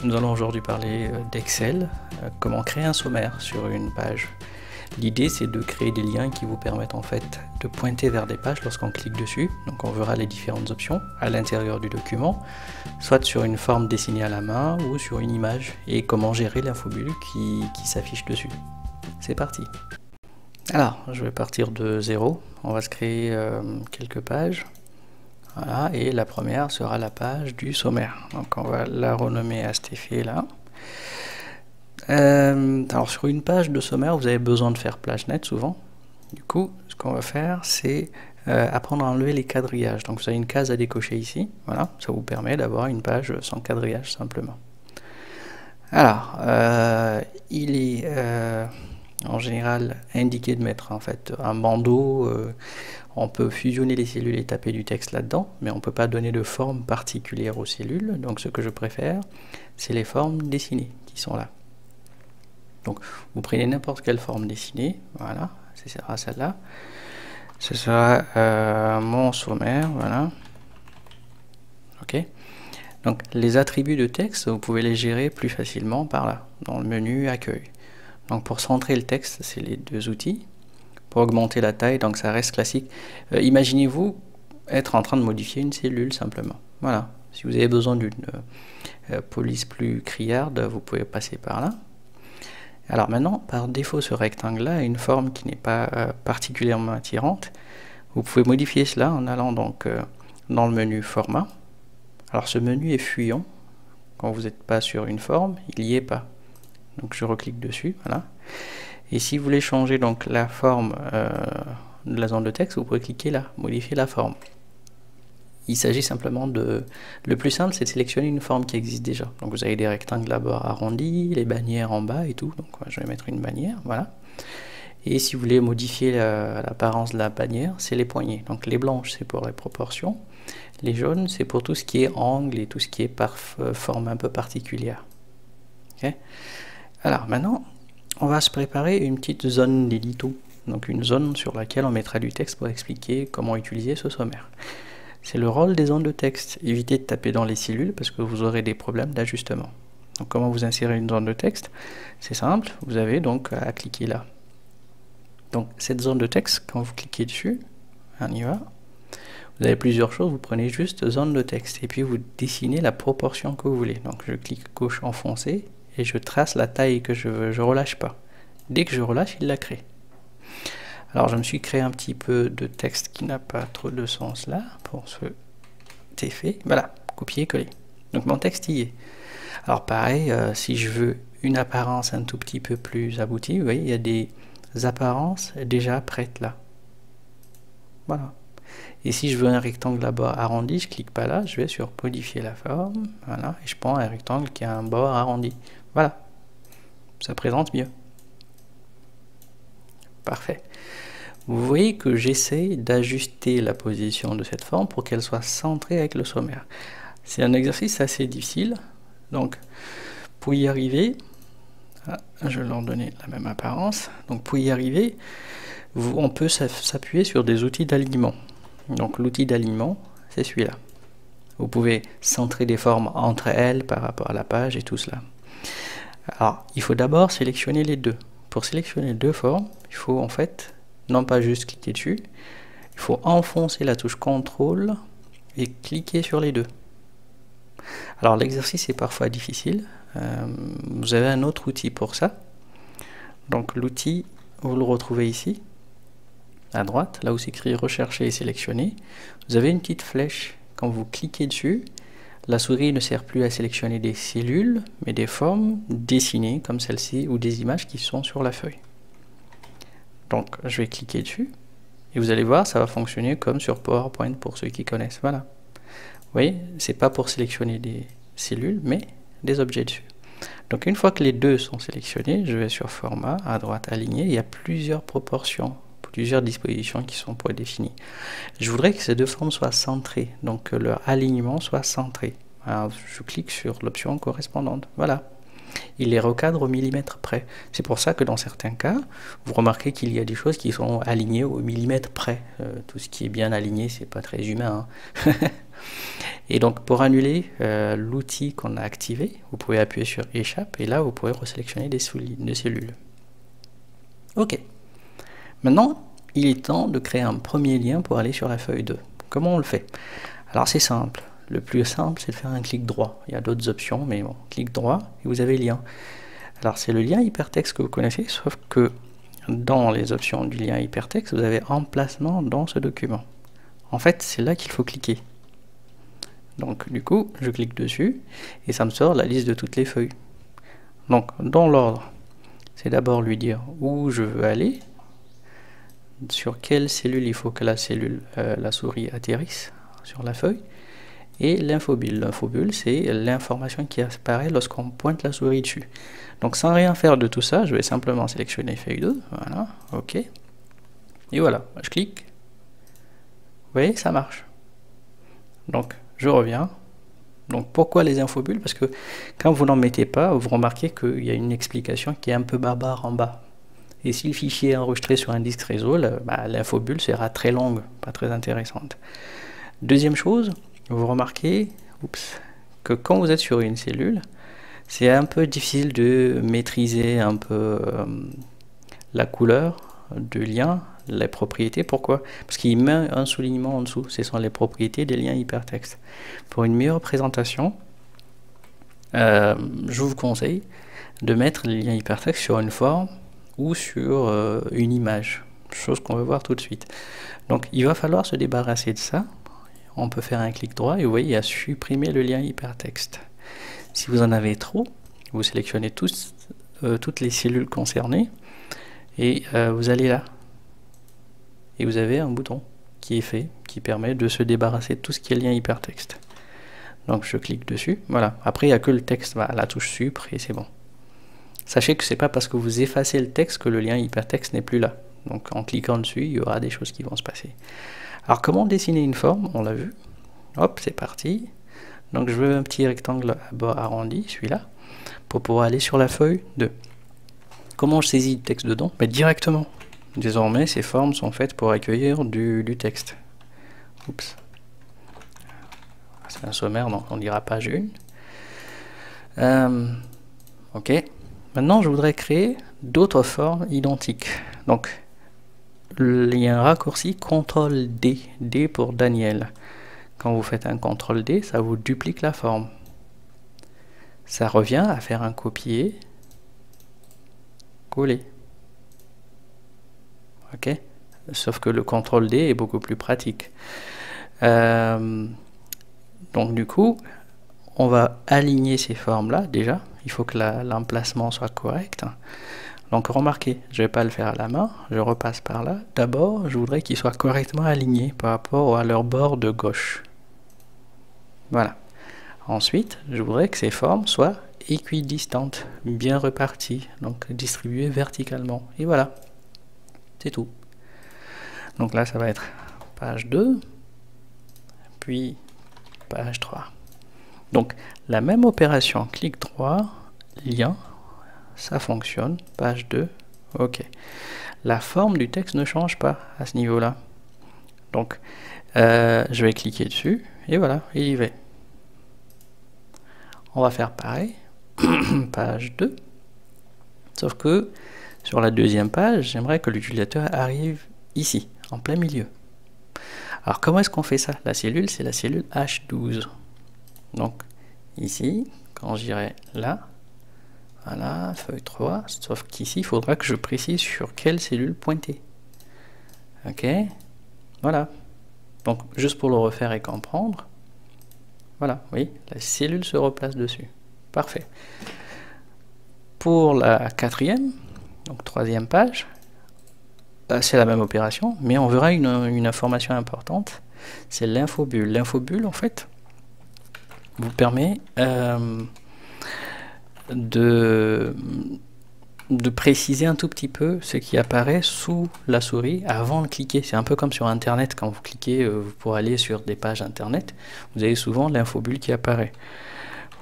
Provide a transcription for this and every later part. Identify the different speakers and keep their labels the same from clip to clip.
Speaker 1: Nous allons aujourd'hui parler d'Excel, comment créer un sommaire sur une page. L'idée c'est de créer des liens qui vous permettent en fait de pointer vers des pages lorsqu'on clique dessus. Donc on verra les différentes options à l'intérieur du document, soit sur une forme dessinée à la main ou sur une image, et comment gérer l'infobulle qui s'affiche dessus. C'est parti. Alors je vais partir de zéro, on va se créer quelques pages. Voilà, et la première sera la page du sommaire. Donc on va la renommer à cet effet là. Alors sur une page de sommaire, vous avez besoin de faire plage nette souvent. Du coup, ce qu'on va faire, c'est apprendre à enlever les quadrillages. Donc vous avez une case à décocher ici. Voilà, ça vous permet d'avoir une page sans quadrillage simplement. Alors, il est en général indiqué de mettre en fait un bandeau. On peut fusionner les cellules et taper du texte là-dedans, mais on ne peut pas donner de forme particulière aux cellules. Donc ce que je préfère, c'est les formes dessinées qui sont là. Donc vous prenez n'importe quelle forme dessinée, voilà, ce sera celle-là. Ce sera mon sommaire, voilà. Ok. Donc les attributs de texte, vous pouvez les gérer plus facilement par là, dans le menu accueil. Donc pour centrer le texte, c'est les deux outils. Pour augmenter la taille, donc ça reste classique. Imaginez-vous être en train de modifier une cellule simplement. Voilà. Si vous avez besoin d'une police plus criarde, vous pouvez passer par là. Alors maintenant, par défaut, ce rectangle-là a une forme qui n'est pas particulièrement attirante. Vous pouvez modifier cela en allant donc dans le menu format. Alors ce menu est fuyant. Quand vous n'êtes pas sur une forme, il n'y est pas. Donc je reclique dessus, voilà. Et si vous voulez changer donc la forme de la zone de texte, vous pouvez cliquer là, modifier la forme. Il s'agit simplement de... Le plus simple, c'est de sélectionner une forme qui existe déjà. Donc vous avez des rectangles là-bas arrondis, les bannières en bas et tout. Donc je vais mettre une bannière, voilà. Et si vous voulez modifier l'apparence de la bannière, c'est les poignées. Donc les blanches, c'est pour les proportions. Les jaunes, c'est pour tout ce qui est angle et tout ce qui est par forme un peu particulière. Okay. Alors maintenant, on va se préparer une petite zone d'édito, donc une zone sur laquelle on mettra du texte pour expliquer comment utiliser ce sommaire. C'est le rôle des zones de texte. Évitez de taper dans les cellules parce que vous aurez des problèmes d'ajustement. Donc comment vous insérez une zone de texte? C'est simple, vous avez donc à cliquer là. Donc cette zone de texte, quand vous cliquez dessus, on y va, vous avez plusieurs choses, vous prenez juste zone de texte et puis vous dessinez la proportion que vous voulez. Donc je clique gauche enfoncé et je trace la taille que je veux, je relâche pas. Dès que je relâche, il la crée. Alors je me suis créé un petit peu de texte qui n'a pas trop de sens là, pour cet effet. Voilà, copier-coller. Donc mon texte y est. Alors pareil, si je veux une apparence un tout petit peu plus aboutie, vous voyez, il y a des apparences déjà prêtes là. Voilà. Et si je veux un rectangle là-bas arrondi, je clique pas là, je vais sur modifier la forme, voilà, et je prends un rectangle qui a un bord arrondi. Voilà, ça présente mieux. Parfait. Vous voyez que j'essaie d'ajuster la position de cette forme pour qu'elle soit centrée avec le sommaire. C'est un exercice assez difficile, donc pour y arriver, je vais leur donner la même apparence, donc pour y arriver, on peut s'appuyer sur des outils d'alignement. Donc l'outil d'alignement, c'est celui-là. Vous pouvez centrer des formes entre elles par rapport à la page et tout cela. Alors, il faut d'abord sélectionner les deux. Pour sélectionner deux formes, il faut en fait, non pas juste cliquer dessus, il faut enfoncer la touche CTRL et cliquer sur les deux. Alors l'exercice est parfois difficile. Vous avez un autre outil pour ça. Donc l'outil, vous le retrouvez ici, à droite, là où c'est écrit rechercher et sélectionner. Vous avez une petite flèche. Quand vous cliquez dessus, la souris ne sert plus à sélectionner des cellules, mais des formes dessinées comme celle-ci ou des images qui sont sur la feuille. Donc je vais cliquer dessus et vous allez voir, ça va fonctionner comme sur PowerPoint pour ceux qui connaissent. Voilà. Vous voyez, c'est pas pour sélectionner des cellules, mais des objets dessus. Donc une fois que les deux sont sélectionnés, je vais sur format, à droite aligné, il y a plusieurs proportions, plusieurs dispositions qui sont prédéfinies. Je voudrais que ces deux formes soient centrées, donc que leur alignement soit centré. Alors, je clique sur l'option correspondante, voilà. il les recadre au millimètre près. C'est pour ça que dans certains cas, vous remarquez qu'il y a des choses qui sont alignées au millimètre près. Tout ce qui est bien aligné, c'est pas très humain, hein. Et donc pour annuler l'outil qu'on a activé, vous pouvez appuyer sur échappe et là vous pouvez resélectionner des cellules. Ok. Maintenant, il est temps de créer un premier lien pour aller sur la feuille 2. Comment on le fait? Alors c'est simple. Le plus simple, c'est de faire un clic droit. Il y a d'autres options, mais bon, clic droit et vous avez lien. Alors c'est le lien hypertexte que vous connaissez, sauf que dans les options du lien hypertexte, vous avez emplacement dans ce document. En fait, c'est là qu'il faut cliquer. Donc du coup, je clique dessus et ça me sort la liste de toutes les feuilles. Donc dans l'ordre, c'est d'abord lui dire où je veux aller, sur quelle cellule il faut que la souris atterrisse sur la feuille, et l'infobulle. L'infobulle, c'est l'information qui apparaît lorsqu'on pointe la souris dessus. Donc sans rien faire de tout ça, je vais simplement sélectionner feuille 2, voilà, ok, et voilà, je clique, vous voyez, ça marche. Donc je reviens. Donc pourquoi les infobulles? Parce que quand vous n'en mettez pas, vous remarquez qu'il y a une explication qui est un peu barbare en bas. Et si le fichier est enregistré sur un disque réseau, l'infobulle sera très longue, pas très intéressante. Deuxième chose, vous remarquez que quand vous êtes sur une cellule, c'est un peu difficile de maîtriser un peu la couleur du lien, les propriétés. Pourquoi? Parce qu'il met un soulignement en dessous. Ce sont les propriétés des liens hypertextes. Pour une meilleure présentation, je vous conseille de mettre les liens hypertextes sur une forme ou sur une image, chose qu'on va voir tout de suite. Donc il va falloir se débarrasser de ça. On peut faire un clic droit et vous voyez, il y a supprimer le lien hypertexte. Si vous en avez trop, vous sélectionnez toutes les cellules concernées et vous allez là. Et vous avez un bouton qui est fait, qui permet de se débarrasser de tout ce qui est lien hypertexte. Donc je clique dessus, voilà. Après il n'y a que le texte, la touche supr et c'est bon. Sachez que c'est pas parce que vous effacez le texte que le lien hypertexte n'est plus là. Donc en cliquant dessus, il y aura des choses qui vont se passer. Alors comment dessiner une forme? On l'a vu. Hop, c'est parti. Donc je veux un petit rectangle à bord arrondi, celui-là, pour pouvoir aller sur la feuille 2. Comment je saisis le texte dedans? Directement. Désormais, ces formes sont faites pour accueillir du texte. Oups. C'est un sommaire, donc on dira page 1. Ok. Maintenant, je voudrais créer d'autres formes identiques. Donc, il y a un raccourci CTRL-D, D pour Daniel. Quand vous faites un CTRL-D, ça vous duplique la forme. Ça revient à faire un copier, coller. Ok? Sauf que le CTRL-D est beaucoup plus pratique. Donc du coup, on va aligner ces formes-là déjà. Il faut que l'emplacement soit correct. Donc remarquez, je ne vais pas le faire à la main, je repasse par là. D'abord, je voudrais qu'ils soient correctement alignés par rapport à leur bord de gauche. Voilà. Ensuite, je voudrais que ces formes soient équidistantes, bien reparties, donc distribuées verticalement. Et voilà, c'est tout. Donc là, ça va être page 2, puis page 3. Donc la même opération, clic droit, lien, ça fonctionne, page 2, ok. La forme du texte ne change pas à ce niveau-là. Donc je vais cliquer dessus, et voilà, il y va. On va faire pareil, page 2, sauf que sur la deuxième page, j'aimerais que l'utilisateur arrive ici, en plein milieu. Alors comment est-ce qu'on fait ça? La cellule, c'est la cellule H12. Donc ici, quand j'irai là, voilà, feuille 3, sauf qu'ici, il faudra que je précise sur quelle cellule pointer. Ok, voilà. Donc juste pour le refaire et comprendre, voilà, oui, la cellule se replace dessus. Parfait. Pour la quatrième, donc troisième page, c'est la même opération, mais on verra une information importante, c'est l'infobulle. L'infobulle, en fait, vous permet de préciser un tout petit peu ce qui apparaît sous la souris avant de cliquer. C'est un peu comme sur Internet, quand vous cliquez pour aller sur des pages Internet, vous avez souvent l'infobulle qui apparaît.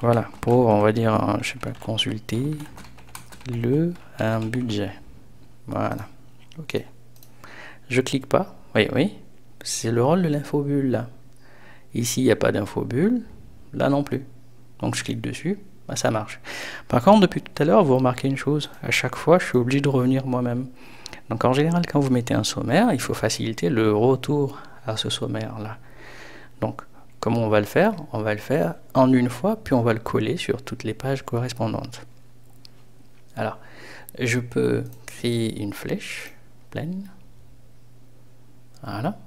Speaker 1: Voilà, pour, on va dire, je sais pas, consulter un budget. Voilà, ok. Je clique pas, oui, c'est le rôle de l'infobulle là. Ici, il n'y a pas d'infobulle, là non plus. Donc je clique dessus, bah, ça marche. Par contre, depuis tout à l'heure, vous remarquez une chose, à chaque fois, je suis obligé de revenir moi-même. Donc en général, quand vous mettez un sommaire, il faut faciliter le retour à ce sommaire-là. Donc, comment on va le faire? On va le faire en une fois, puis on va le coller sur toutes les pages correspondantes. Alors, je peux créer une flèche pleine. Voilà.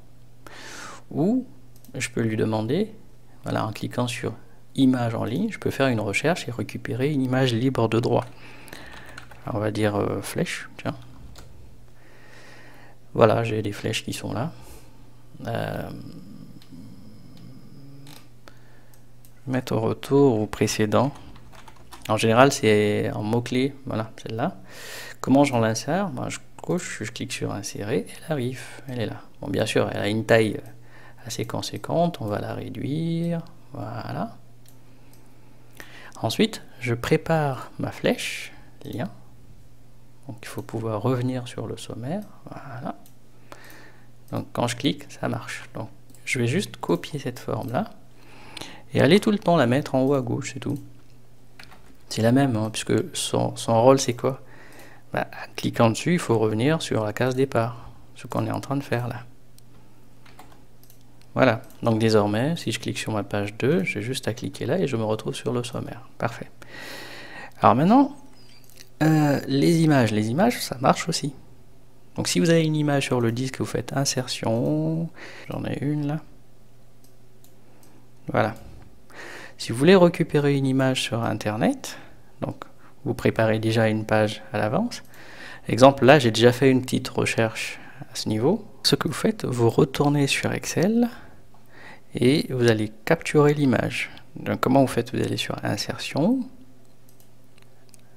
Speaker 1: Ou je peux lui demander, voilà, en cliquant sur image en ligne, je peux faire une recherche et récupérer une image libre de droit. Alors, on va dire flèche, tiens. Voilà, j'ai des flèches qui sont là. Mettre au retour au précédent. En général, c'est en mot-clé, voilà, celle-là. Comment j'en l'insère? Ben, je clique sur insérer, elle arrive, elle est là. Bon, bien sûr, elle a une taille assez conséquente, on va la réduire, voilà. Ensuite, je prépare ma flèche, lien. Donc il faut pouvoir revenir sur le sommaire, voilà. Donc quand je clique, ça marche. Donc je vais juste copier cette forme-là et aller tout le temps la mettre en haut à gauche, c'est tout. C'est la même, hein, puisque son rôle c'est quoi? Bah, en cliquant dessus, il faut revenir sur la case départ, ce qu'on est en train de faire là. Voilà, donc désormais, si je clique sur ma page 2, j'ai juste à cliquer là et je me retrouve sur le sommaire. Parfait. Alors maintenant, les images, ça marche aussi. Donc si vous avez une image sur le disque, vous faites insertion, j'en ai une là. Voilà. Si vous voulez récupérer une image sur Internet, donc vous préparez déjà une page à l'avance. Exemple, là j'ai déjà fait une petite recherche à ce niveau. Ce que vous faites, vous retournez sur Excel et vous allez capturer l'image. Donc comment vous faites? Vous allez sur insertion,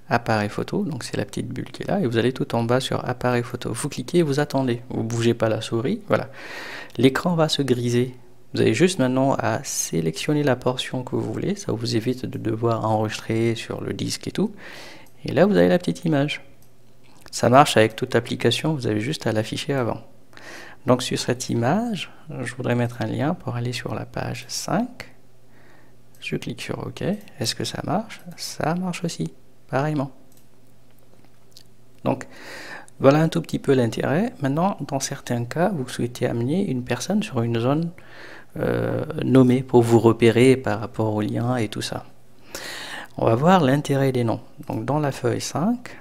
Speaker 1: appareil photo, donc c'est la petite bulle qui est là, et vous allez tout en bas sur appareil photo. Vous cliquez et vous attendez, vous ne bougez pas la souris, voilà. L'écran va se griser. Vous avez juste maintenant à sélectionner la portion que vous voulez, ça vous évite de devoir enregistrer sur le disque et tout. Et là vous avez la petite image. Ça marche avec toute application, vous avez juste à l'afficher avant. Donc sur cette image, je voudrais mettre un lien pour aller sur la page 5. Je clique sur OK. Est-ce que ça marche? Ça marche aussi, pareillement. Donc voilà un tout petit peu l'intérêt. Maintenant, dans certains cas, vous souhaitez amener une personne sur une zone nommée pour vous repérer par rapport aux liens et tout ça. On va voir l'intérêt des noms. Donc dans la feuille 5,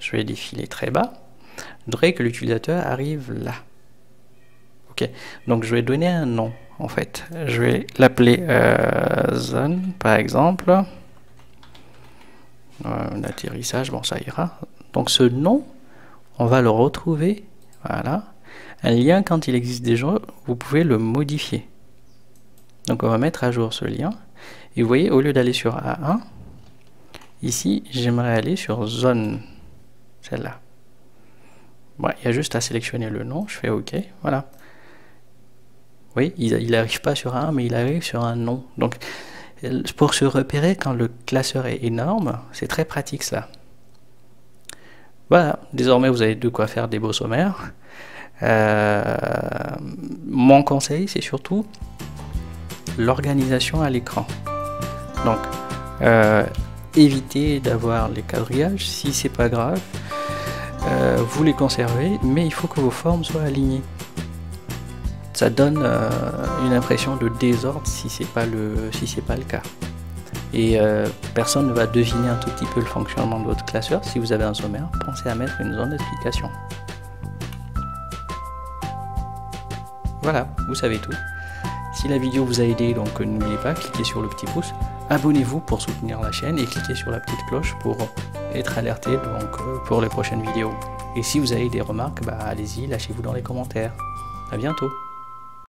Speaker 1: je vais défiler très bas. Je voudrais que l'utilisateur arrive là. Ok, donc je vais donner un nom en fait. Je vais l'appeler zone par exemple. Un atterrissage, bon ça ira. Donc ce nom, on va le retrouver. Voilà. Un lien, quand il existe déjà, vous pouvez le modifier. Donc on va mettre à jour ce lien. Et vous voyez, au lieu d'aller sur A1, ici, j'aimerais aller sur zone. Celle-là. Ouais, il y a juste à sélectionner le nom. Je fais OK. Voilà. Oui, il n'arrive pas sur A1, mais il arrive sur un nom. Donc, pour se repérer quand le classeur est énorme, c'est très pratique ça. Voilà, désormais vous avez de quoi faire des beaux sommaires. Mon conseil, c'est surtout l'organisation à l'écran. Donc, évitez d'avoir les quadrillages, si c'est pas grave, vous les conservez, mais il faut que vos formes soient alignées. Ça donne une impression de désordre si c'est pas le cas. Et personne ne va deviner un tout petit peu le fonctionnement de votre classeur. Si vous avez un sommaire, pensez à mettre une zone d'explication. Voilà, vous savez tout. Si la vidéo vous a aidé, donc n'oubliez pas, cliquez sur le petit pouce, abonnez-vous pour soutenir la chaîne et cliquez sur la petite cloche pour être alerté donc, pour les prochaines vidéos. Et si vous avez des remarques, bah, allez-y, lâchez-vous dans les commentaires. À bientôt.